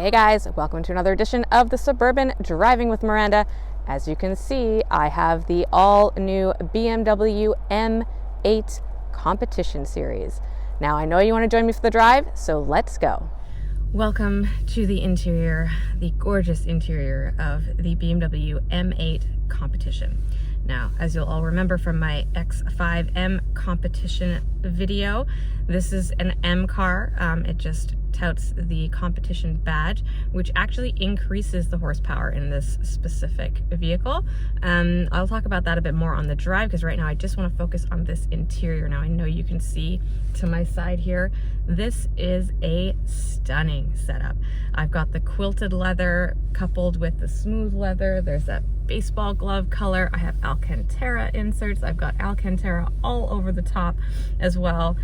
Hey guys, welcome to another edition of the Suburban Driving with Miranda. As you can see, I have the all-new BMW M8 Competition Series. Now I know you want to join me for the drive, so let's go. Welcome to the interior, the gorgeous interior of the BMW M8 Competition. Now, as you'll all remember from my X5M competition video, this is an M car. It just touts the competition badge, which actually increases the horsepower in this specific vehicle. I'll talk about that a bit more on the drive, because right now I just want to focus on this interior. Now I know you can see to my side here, this is a stunning setup. I've got the quilted leather coupled with the smooth leather. There's that baseball glove color. I have Alcantara inserts. I've got Alcantara all over the top as well.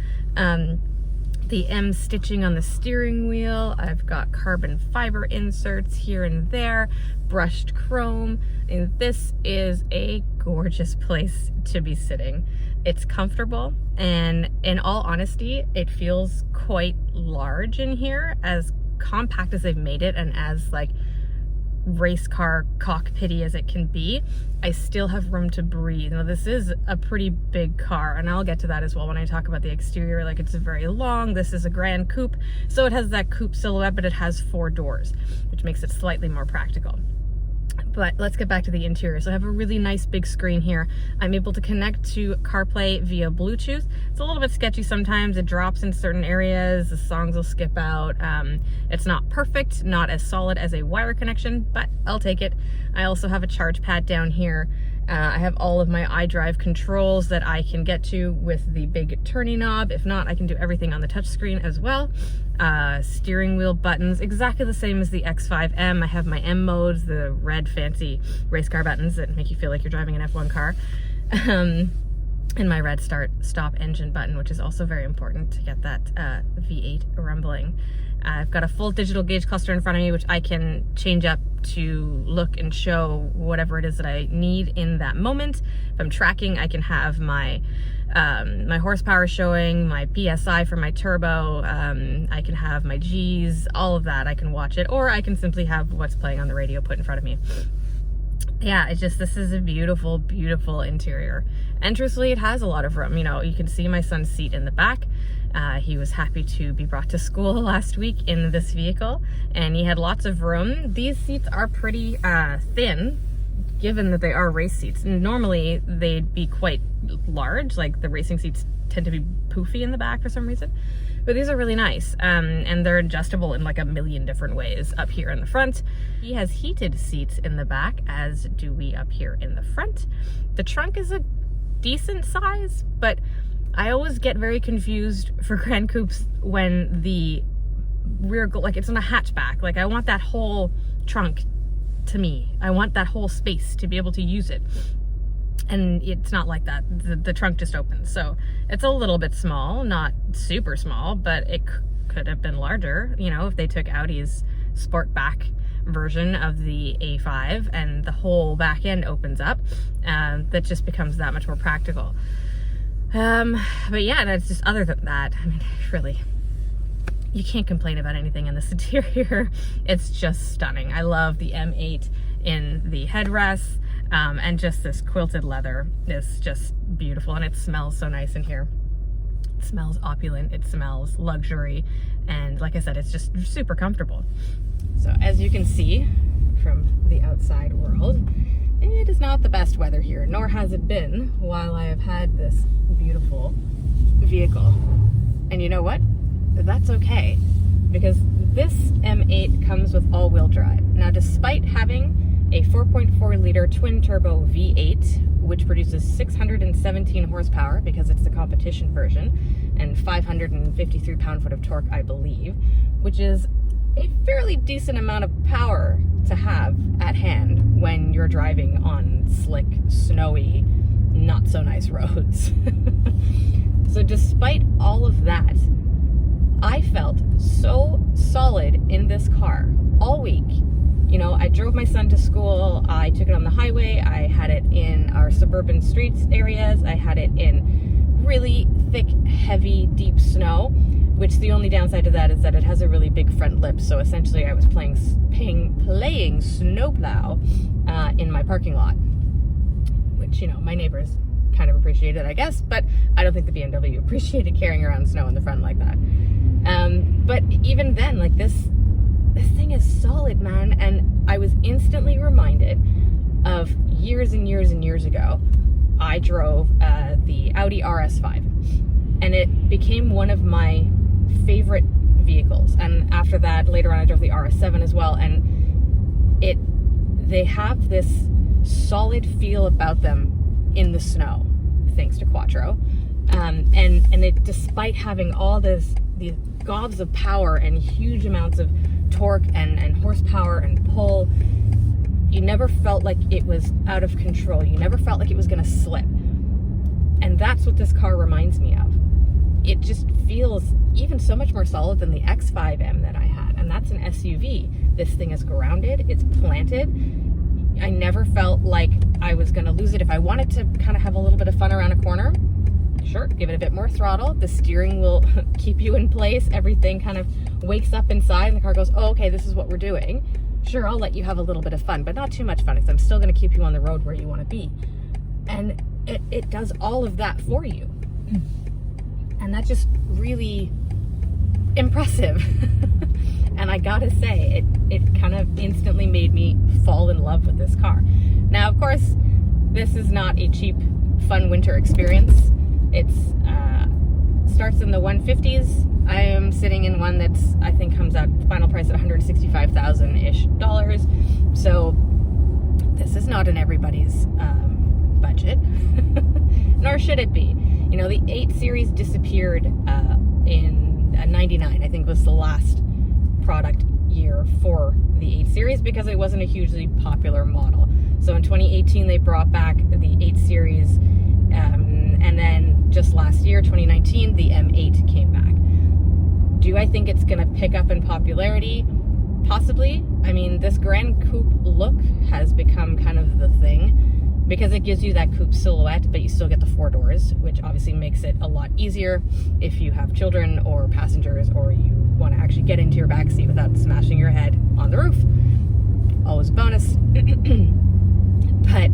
The M stitching on the steering wheel. I've got carbon fiber inserts here and there, brushed chrome, and this is a gorgeous place to be sitting. It's comfortable, and in all honesty, it feels quite large in here, as compact as they've made it and as like race car cockpity as it can be. I still have room to breathe. Now this is a pretty big car, and I'll get to that as well when I talk about the exterior. Like, it's very long. This is a Grand Coupe, so it has that coupe silhouette, but it has 4 doors, which makes it slightly more practical. But let's get back to the interior. So I have a really nice big screen here. I'm able to connect to CarPlay via Bluetooth. It's a little bit sketchy sometimes. It drops in certain areas. The songs will skip out. It's not perfect, not as solid as a wire connection, but I'll take it. I also have a charge pad down here. I have all of my iDrive controls that I can get to with the big turning knob. If not, I can do everything on the touchscreen as well. Steering wheel buttons, exactly the same as the X5M. I have my M modes, the red fancy race car buttons that make you feel like you're driving an F1 car. And my red start stop engine button, which is also very important to get that V8 rumbling. I've got a full digital gauge cluster in front of me, which I can change up to look and show whatever it is that I need in that moment. If I'm tracking, I can have my my horsepower showing, my PSI for my turbo, I can have my G's, all of that. I can watch it, or I can simply have what's playing on the radio put in front of me. Yeah, it's just, this is a beautiful, beautiful interior. And truthfully, it has a lot of room. You know, you can see my son's seat in the back. He was happy to be brought to school last week in this vehicle, and he had lots of room. These seats are pretty thin, given that they are race seats. Normally, they'd be quite large, like the racing seats tend to be poofy in the back for some reason. But these are really nice, and they're adjustable in like a million different ways up here in the front. He has heated seats in the back, as do we up here in the front. The trunk is a decent size, but I always get very confused for Grand Coupes when the rear, like it's on a hatchback. Like, I want that whole trunk to me. I want that whole space to be able to use it. And it's not like that. The trunk just opens. So it's a little bit small, not super small, but it could have been larger, you know, if they took Audi's Sportback version of the A5 and the whole back end opens up. That just becomes that much more practical. But yeah, that's just, other than that, I mean, really, you can't complain about anything in this interior. It's just stunning. I love the M8 in the headrests, and just this quilted leather is just beautiful, and it smells so nice in here. It smells opulent, it smells luxury, and like I said, it's just super comfortable. So as you can see from the outside world, it is not the best weather here, nor has it been while I have had this beautiful vehicle. And you know what? That's okay, because this M8 comes with all-wheel drive. Now, despite having a 4.4 liter twin turbo V8, which produces 617 horsepower because it's the competition version, and 553 pound-foot of torque, I believe, which is a fairly decent amount of power to have at hand when you're driving on slick, snowy, not so nice roads. So despite all of that, I felt so solid in this car all week. You know, I drove my son to school, I took it on the highway, I had it in our suburban streets areas, I had it in really thick, heavy, deep snow. which the only downside to that is that it has a really big front lip. So essentially I was playing snowplow in my parking lot, which, you know, my neighbors kind of appreciated, I guess, but I don't think the BMW appreciated carrying around snow in the front like that. But even then, like, this thing is solid, man. And I was instantly reminded of years and years and years ago. I drove the Audi RS5, and it became one of my favorite vehicles. And after that, later on, I drove the RS7 as well, and they have this solid feel about them in the snow, thanks to Quattro. And it, despite having all these gobs of power and huge amounts of torque and horsepower and pull, you never felt like it was out of control. You never felt like it was going to slip. And that's what this car reminds me of. It just feels even so much more solid than the X5M that I had. And that's an SUV. This thing is grounded. It's planted. I never felt like I was going to lose it. If I wanted to kind of have a little bit of fun around a corner, sure, give it a bit more throttle. The steering will keep you in place. Everything kind of wakes up inside and the car goes, oh, okay, this is what we're doing. Sure, I'll let you have a little bit of fun, but not too much fun, because I'm still going to keep you on the road where you want to be. And it does all of that for you. And that's just really impressive. And I gotta say, it kind of instantly made me fall in love with this car. Now, of course, this is not a cheap, fun winter experience. It's starts in the 150s. I am sitting in one that's, I think, comes out final price at $165,000-ish. So this is not in everybody's budget, nor should it be. You know, the 8 Series disappeared in 99, I think was the last product year for the 8 Series, because it wasn't a hugely popular model. So in 2018, they brought back the 8 Series, and then just last year, 2019, the M8 came back. Do I think it's going to pick up in popularity? Possibly. I mean, this Grand Coupe look has become kind of the thing, because it gives you that coupe silhouette, but you still get the 4 doors, which obviously makes it a lot easier if you have children or passengers, or you want to actually get into your backseat without smashing your head on the roof. Always a bonus. But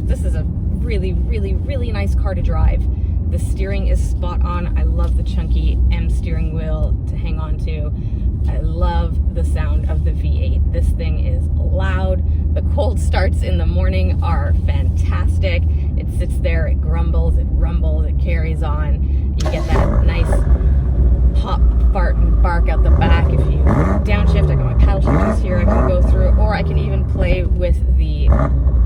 this is a really, really, really nice car to drive. The steering is spot on. I love the chunky M steering wheel to hang on to. I love the sound of the V8. This thing is loud. The cold starts in the morning are fantastic. It sits there, it grumbles, it rumbles, it carries on. You get that nice pop, fart, and bark out the back. If you downshift, I got my paddle shifters here I can go through, or I can even play with the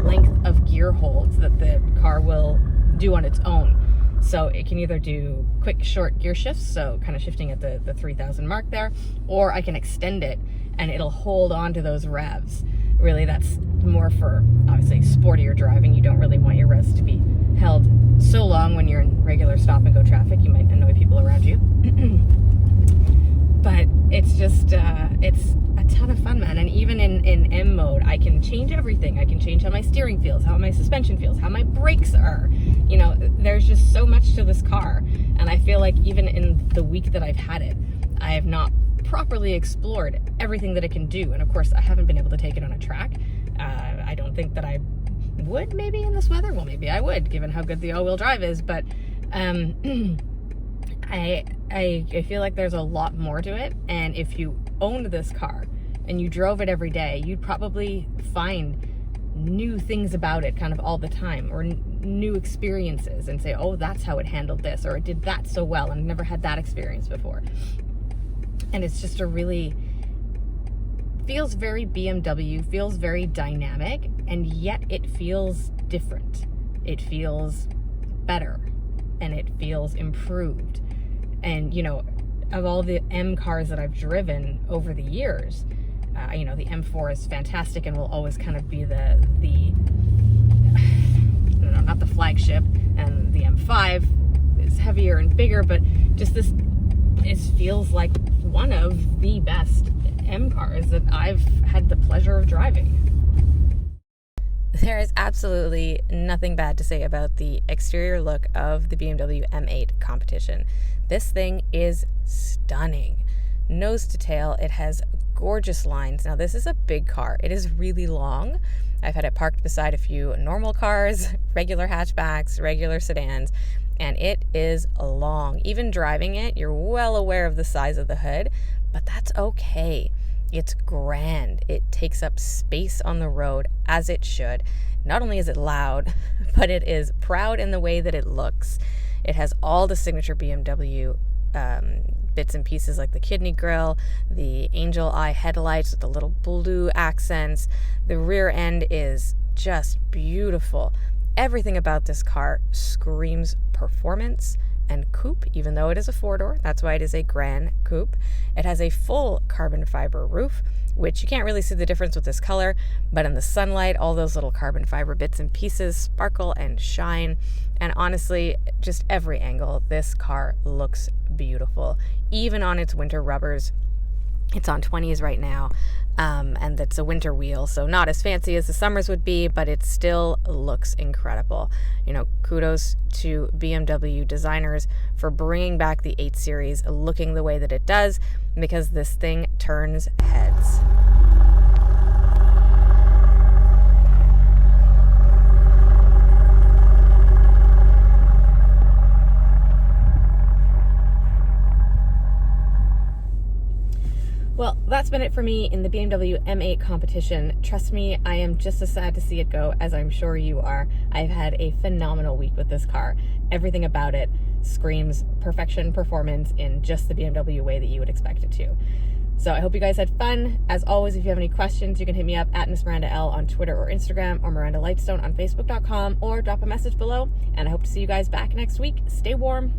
length of gear holds that the car will do on its own. So it can either do quick, short gear shifts, so kind of shifting at the 3,000 mark there, or I can extend it and it'll hold on to those revs. Really, that's more for, obviously, sportier driving. You don't really want your revs to be held so long when you're in regular stop and go traffic. You might annoy people around you. But it's just, it's a ton of fun, man. And even in M mode, I can change everything. I can change how my steering feels, how my suspension feels, how my brakes are. You know, there's just so much to this car. And I feel like even in the week that I've had it, I have not properly explored everything that it can do. And of course, I haven't been able to take it on a track. I don't think that I would, maybe in this weather. Well, maybe I would, given how good the all-wheel drive is. But I feel like there's a lot more to it. And if you owned this car and you drove it every day, you'd probably find new things about it kind of all the time, or new experiences, and say, oh, that's how it handled this, or it did that so well, and never had that experience before. And it's just feels very BMW, feels very dynamic, and yet it feels different. It feels better, and it feels improved. And, you know, of all the M cars that I've driven over the years, you know, the M4 is fantastic and will always kind of be not the flagship, and the M5 is heavier and bigger, but just this feels like one of the best M cars that I've had the pleasure of driving. There is absolutely nothing bad to say about the exterior look of the BMW M8 Competition. This thing is stunning. Nose to tail, it has gorgeous lines. Now, this is a big car. It is really long. I've had it parked beside a few normal cars, regular hatchbacks, regular sedans, and it is long. Even driving it, you're well aware of the size of the hood, but that's okay. It's grand. It takes up space on the road, as it should. Not only is it loud, but it is proud in the way that it looks. It has all the signature BMW bits and pieces, like the kidney grille, the angel eye headlights with the little blue accents. The rear end is just beautiful. Everything about this car screams performance and coupe, even though it is a four-door. That's why it is a Grand Coupe. It has a full carbon fiber roof, which you can't really see the difference with this color, but in the sunlight, all those little carbon fiber bits and pieces sparkle and shine. And honestly, just every angle, this car looks beautiful, even on its winter rubbers. It's on 20s right now, and it's a winter wheel, so not as fancy as the summers would be, but it still looks incredible. You know, kudos to BMW designers for bringing back the 8 Series looking the way that it does, because this thing turns heads. Well, that's been it for me in the BMW M8 Competition. Trust me, I am just as sad to see it go as I'm sure you are. I've had a phenomenal week with this car. Everything about it screams perfection performance in just the BMW way that you would expect it to. So I hope you guys had fun. As always, if you have any questions, you can hit me up at Miss Miranda L on Twitter or Instagram, or Miranda Lightstone on Facebook.com, or drop a message below. And I hope to see you guys back next week. Stay warm.